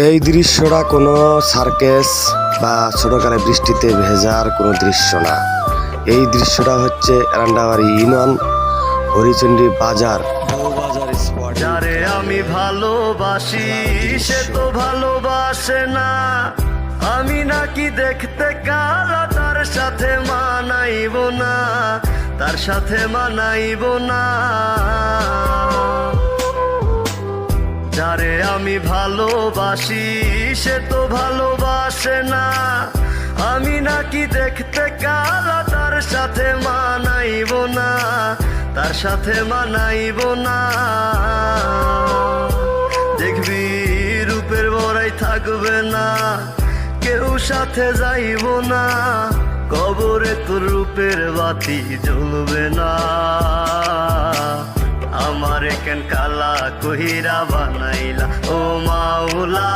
এই দৃশ্যটা কোনো সার্কেস বা ছোটকালে বৃষ্টিতে ভেজার কোনো দৃশ্য না। এই দৃশ্যটা হচ্ছে রান্ডাবাড়ি ইউনিয়ন হরিচন্ডী বাজার স্পট। যারে আমি ভালোবাসি সে তো ভালোবাসে না, আমি নাকি দেখতে কালা, তার সাথে মানাইব না, তার সাথে মানাইব না। যারে আমি ভালোবাসি সে তো ভালোবাসে না, আমি নাকি দেখতে কালা, তার সাথে মানাইব না, তার সাথে মানাইব না। দেখবি রূপের বড়াই থাকবে না, কেউ সাথে যাইব না, কবরে তোর রূপের বাতি জ্বলবে না। আমারে কেন কালা কহিরা বানাইলা ও মাওলা।